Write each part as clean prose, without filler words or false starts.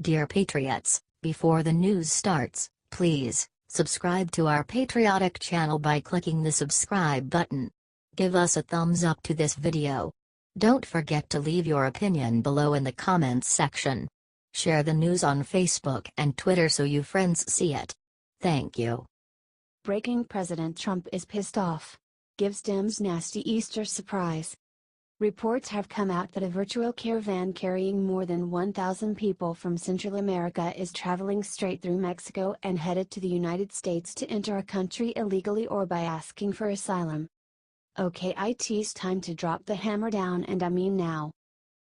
Dear Patriots, before the news starts, please subscribe to our patriotic channel by clicking the subscribe button. Give us a thumbs up to this video. Don't forget to leave your opinion below in the comments section. Share the news on Facebook and Twitter so you friends see it. Thank you. Breaking: President Trump is pissed off. Gives Dems nasty Easter surprise. Reports have come out that a virtual caravan carrying more than 1,000 people from Central America is traveling straight through Mexico and headed to the United States to enter a country illegally or by asking for asylum. Okay, it's time to drop the hammer down, and I mean now.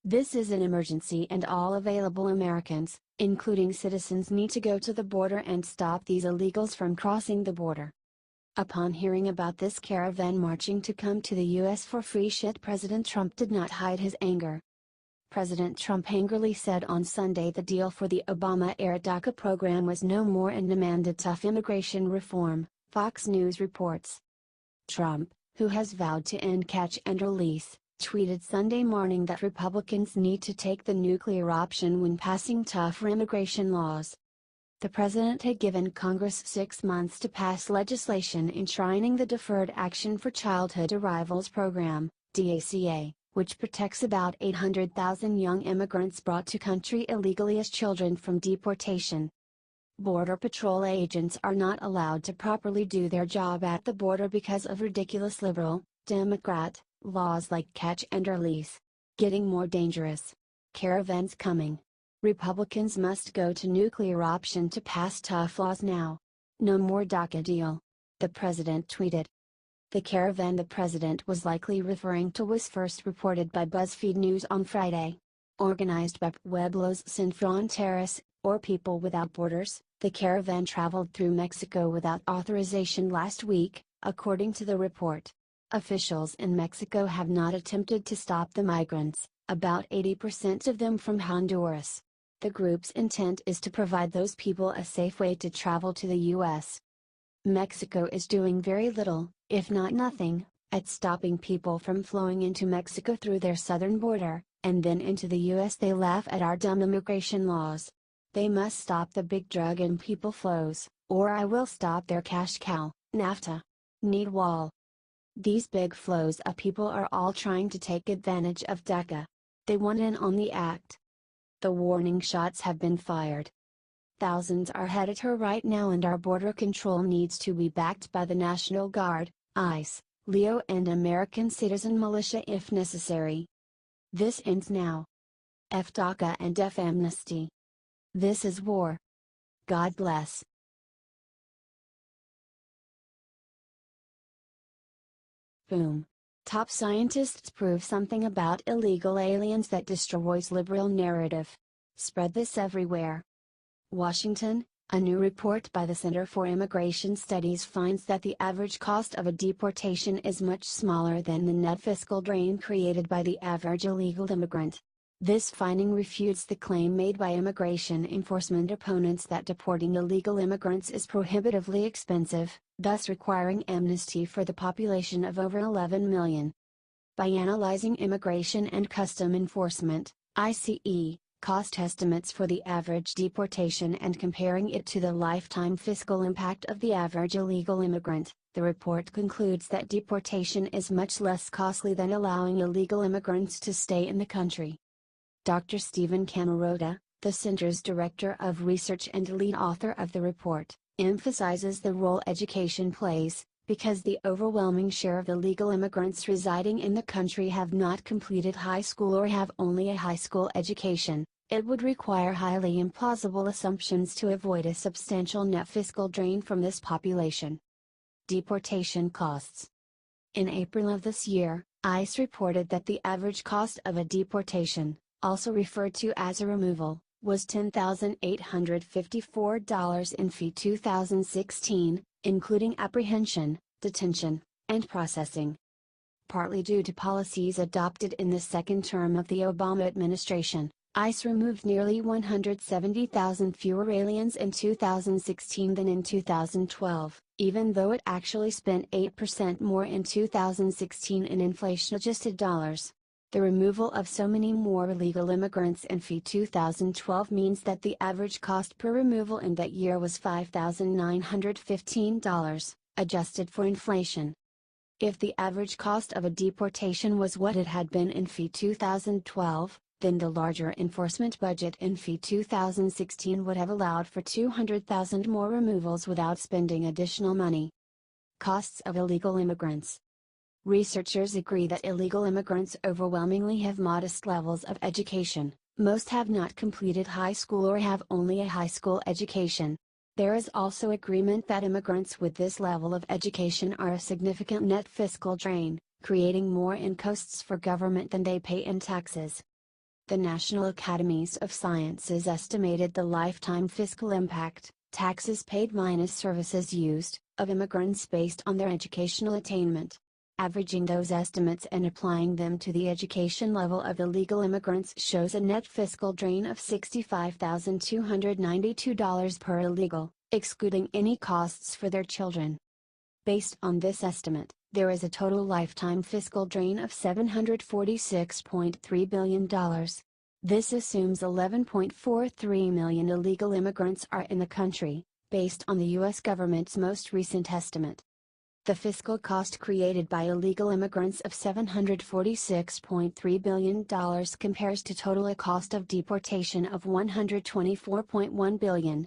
This is an emergency and all available Americans, including citizens, need to go to the border and stop these illegals from crossing the border. Upon hearing about this caravan marching to come to the US for free shit, President Trump did not hide his anger. President Trump angrily said on Sunday the deal for the Obama-era DACA program was no more and demanded tough immigration reform, Fox News reports. Trump, who has vowed to end catch and release, tweeted Sunday morning that Republicans need to take the nuclear option when passing tougher immigration laws. The president had given Congress 6 months to pass legislation enshrining the Deferred Action for Childhood Arrivals program, DACA, which protects about 800,000 young immigrants brought to country illegally as children from deportation. Border Patrol agents are not allowed to properly do their job at the border because of ridiculous liberal, Democrat, laws like catch and release. Getting more dangerous. Caravans coming. Republicans must go to nuclear option to pass tough laws now. No more DACA deal. The president tweeted. The caravan the president was likely referring to was first reported by BuzzFeed News on Friday. Organized by Pueblos Sin Fronteras, or People Without Borders, the caravan traveled through Mexico without authorization last week, according to the report. Officials in Mexico have not attempted to stop the migrants, about 80% of them from Honduras. The group's intent is to provide those people a safe way to travel to the U.S. Mexico is doing very little, if not nothing, at stopping people from flowing into Mexico through their southern border, and then into the U.S. They laugh at our dumb immigration laws. They must stop the big drug and people flows, or I will stop their cash cow, NAFTA. Need wall. These big flows of people are all trying to take advantage of DACA. They want in on the act. The warning shots have been fired. Thousands are headed here right now, and our border control needs to be backed by the National Guard, ICE, LEO and American citizen militia if necessary. This ends now. F DACA and F amnesty. This is war. God bless. Boom. Top scientists prove something about illegal aliens that destroys liberal narrative. Spread this everywhere. Washington, a new report by the Center for Immigration Studies finds that the average cost of a deportation is much smaller than the net fiscal drain created by the average illegal immigrant. This finding refutes the claim made by immigration enforcement opponents that deporting illegal immigrants is prohibitively expensive, thus requiring amnesty for the population of over 11 million. By analyzing Immigration and Custom Enforcement, ICE, cost estimates for the average deportation and comparing it to the lifetime fiscal impact of the average illegal immigrant, the report concludes that deportation is much less costly than allowing illegal immigrants to stay in the country. Dr. Stephen Camarota, the center's director of research and lead author of the report, emphasizes the role education plays, because the overwhelming share of illegal immigrants residing in the country have not completed high school or have only a high school education. It would require highly implausible assumptions to avoid a substantial net fiscal drain from this population. Deportation costs. In April of this year, ICE reported that the average cost of a deportation, also referred to as a removal, was $10,854 in fee 2016, including apprehension, detention, and processing. Partly due to policies adopted in the second term of the Obama administration, ICE removed nearly 170,000 fewer aliens in 2016 than in 2012, even though it actually spent 8% more in 2016 in inflation-adjusted dollars. The removal of so many more illegal immigrants in 2012 means that the average cost per removal in that year was $5,915, adjusted for inflation. If the average cost of a deportation was what it had been in 2012, then the larger enforcement budget in 2016 would have allowed for 200,000 more removals without spending additional money. Costs of illegal immigrants. Researchers agree that illegal immigrants overwhelmingly have modest levels of education. Most have not completed high school or have only a high school education. There is also agreement that immigrants with this level of education are a significant net fiscal drain, creating more in costs for government than they pay in taxes. The National Academies of Sciences estimated the lifetime fiscal impact, taxes paid minus services used, of immigrants based on their educational attainment. Averaging those estimates and applying them to the education level of illegal immigrants shows a net fiscal drain of $65,292 per illegal, excluding any costs for their children. Based on this estimate, there is a total lifetime fiscal drain of $746.3 billion. This assumes 11.43 million illegal immigrants are in the country, based on the U.S. government's most recent estimate. The fiscal cost created by illegal immigrants of $746.3 billion compares to total cost of deportation of $124.1 billion,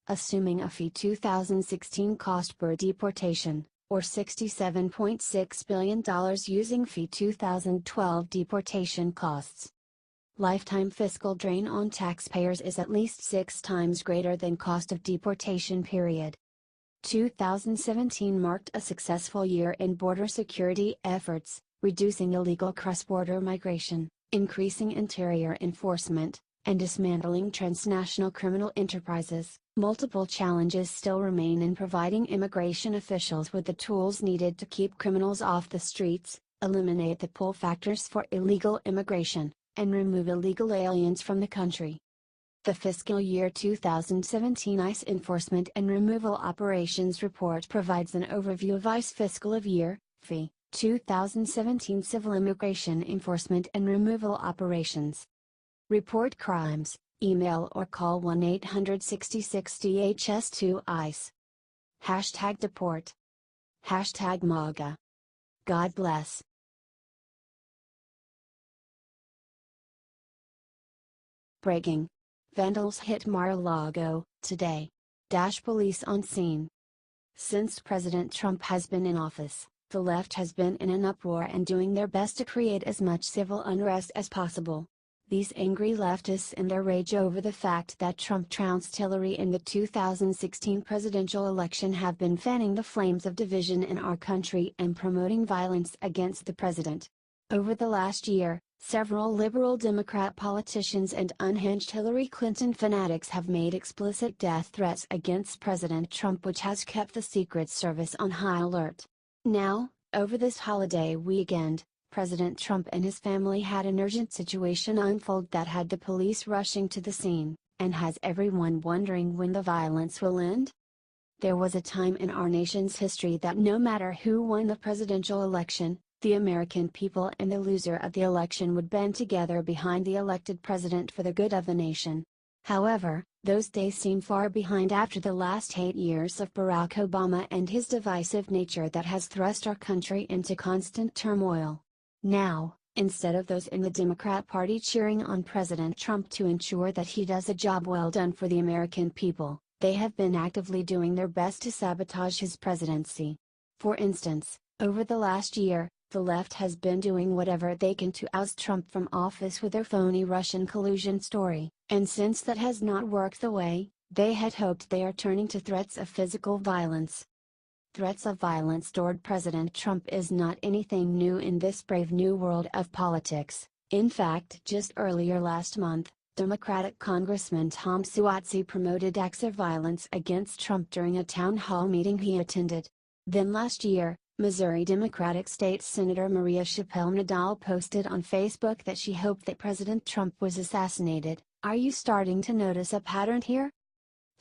assuming a 2016 cost per deportation, or $67.6 billion using 2012 deportation costs. Lifetime fiscal drain on taxpayers is at least 6 times greater than cost of deportation period. 2017 marked a successful year in border security efforts, reducing illegal cross-border migration, increasing interior enforcement, and dismantling transnational criminal enterprises. Multiple challenges still remain in providing immigration officials with the tools needed to keep criminals off the streets, eliminate the pull factors for illegal immigration, and remove illegal aliens from the country. The fiscal year 2017 ICE Enforcement and Removal Operations Report provides an overview of ICE fiscal year, FY, 2017 civil immigration enforcement and removal operations. Report crimes, email or call 1-866-DHS2-ICE. #deport. #MAGA. God bless. Breaking. Vandals hit Mar-a-Lago, today. Police on scene. Since President Trump has been in office, the left has been in an uproar and doing their best to create as much civil unrest as possible. These angry leftists in their rage over the fact that Trump trounced Hillary in the 2016 presidential election have been fanning the flames of division in our country and promoting violence against the president. Over the last year, several liberal Democrat politicians and unhinged Hillary Clinton fanatics have made explicit death threats against President Trump, which has kept the Secret Service on high alert. Now, over this holiday weekend, President Trump and his family had an urgent situation unfold that had the police rushing to the scene, and has everyone wondering when the violence will end? There was a time in our nation's history that no matter who won the presidential election, the American people and the loser of the election would band together behind the elected president for the good of the nation. However, those days seem far behind after the last 8 years of Barack Obama and his divisive nature that has thrust our country into constant turmoil. Now, instead of those in the Democrat Party cheering on President Trump to ensure that he does a job well done for the American people, they have been actively doing their best to sabotage his presidency. For instance, over the last year, the left has been doing whatever they can to oust Trump from office with their phony Russian collusion story, and since that has not worked the way they had hoped, they are turning to threats of physical violence. Threats of violence toward President Trump is not anything new in this brave new world of politics. In fact, just earlier last month, Democratic Congressman Tom Suozzi promoted acts of violence against Trump during a town hall meeting he attended. Then last year, Missouri Democratic State Senator Maria Chappelle-Nadal posted on Facebook that she hoped that President Trump was assassinated. Are you starting to notice a pattern here?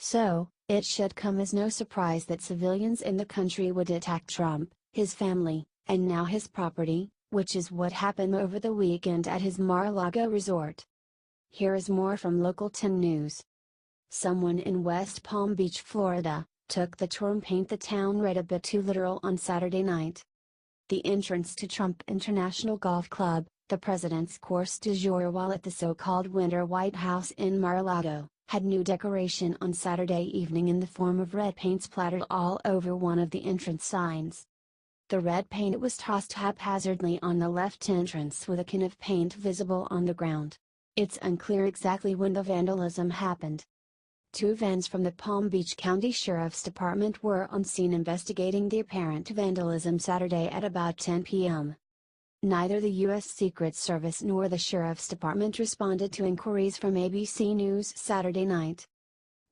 So, it should come as no surprise that civilians in the country would attack Trump, his family, and now his property, which is what happened over the weekend at his Mar-a-Lago resort. Here is more from Local 10 News. Someone in West Palm Beach, Florida, took the term "paint the town red" a bit too literal on Saturday night. The entrance to Trump International Golf Club, the president's course du jour while at the so-called Winter White House in Mar-a-Lago, had new decoration on Saturday evening in the form of red paint splattered all over one of the entrance signs. The red paint was tossed haphazardly on the left entrance with a can of paint visible on the ground. It's unclear exactly when the vandalism happened. Two vans from the Palm Beach County Sheriff's Department were on scene investigating the apparent vandalism Saturday at about 10 p.m. Neither the U.S. Secret Service nor the Sheriff's Department responded to inquiries from ABC News Saturday night.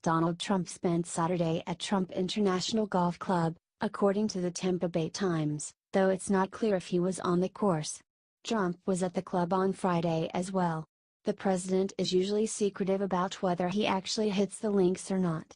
Donald Trump spent Saturday at Trump International Golf Club, according to the Tampa Bay Times, though it's not clear if he was on the course. Trump was at the club on Friday as well. The president is usually secretive about whether he actually hits the links or not.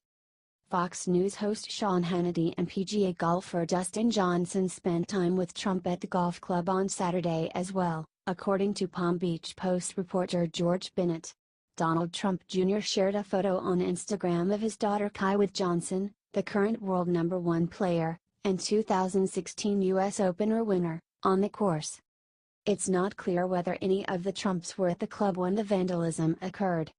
Fox News host Sean Hannity and PGA golfer Dustin Johnson spent time with Trump at the golf club on Saturday as well, according to Palm Beach Post reporter George Bennett. Donald Trump Jr. shared a photo on Instagram of his daughter Kai with Johnson, the current world #1 player, and 2016 U.S. Opener winner, on the course. It's not clear whether any of the Trumps were at the club when the vandalism occurred.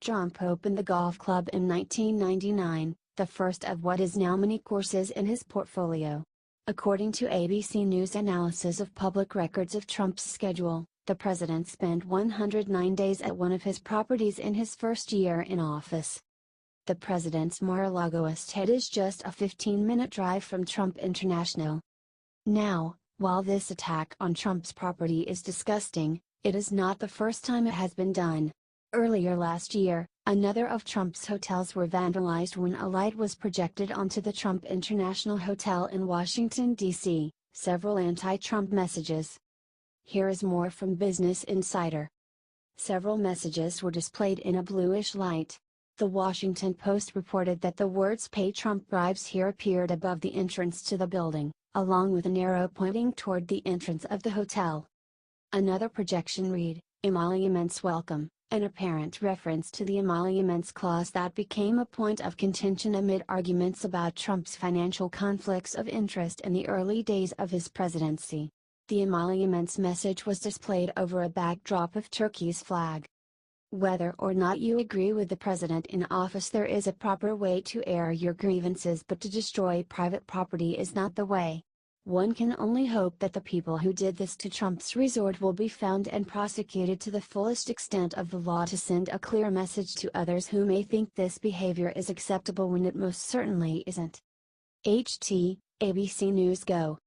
Trump opened the golf club in 1999, the first of what is now many courses in his portfolio. According to ABC News analysis of public records of Trump's schedule, the president spent 109 days at one of his properties in his first year in office. The president's Mar-a-Lago estate is just a 15-minute drive from Trump International. Now, while this attack on Trump's property is disgusting, it is not the first time it has been done. Earlier last year, another of Trump's hotels were vandalized when a light was projected onto the Trump International Hotel in Washington, D.C., several anti-Trump messages. Here is more from Business Insider. Several messages were displayed in a bluish light. The Washington Post reported that the words "Pay Trump bribes here" appeared above the entrance to the building, along with an arrow pointing toward the entrance of the hotel. Another projection read, "Emoluments welcome," an apparent reference to the emoluments clause that became a point of contention amid arguments about Trump's financial conflicts of interest in the early days of his presidency. The emoluments message was displayed over a backdrop of Turkey's flag. Whether or not you agree with the president in office, there is a proper way to air your grievances, but to destroy private property is not the way. One can only hope that the people who did this to Trump's resort will be found and prosecuted to the fullest extent of the law to send a clear message to others who may think this behavior is acceptable when it most certainly isn't. ABC News Go.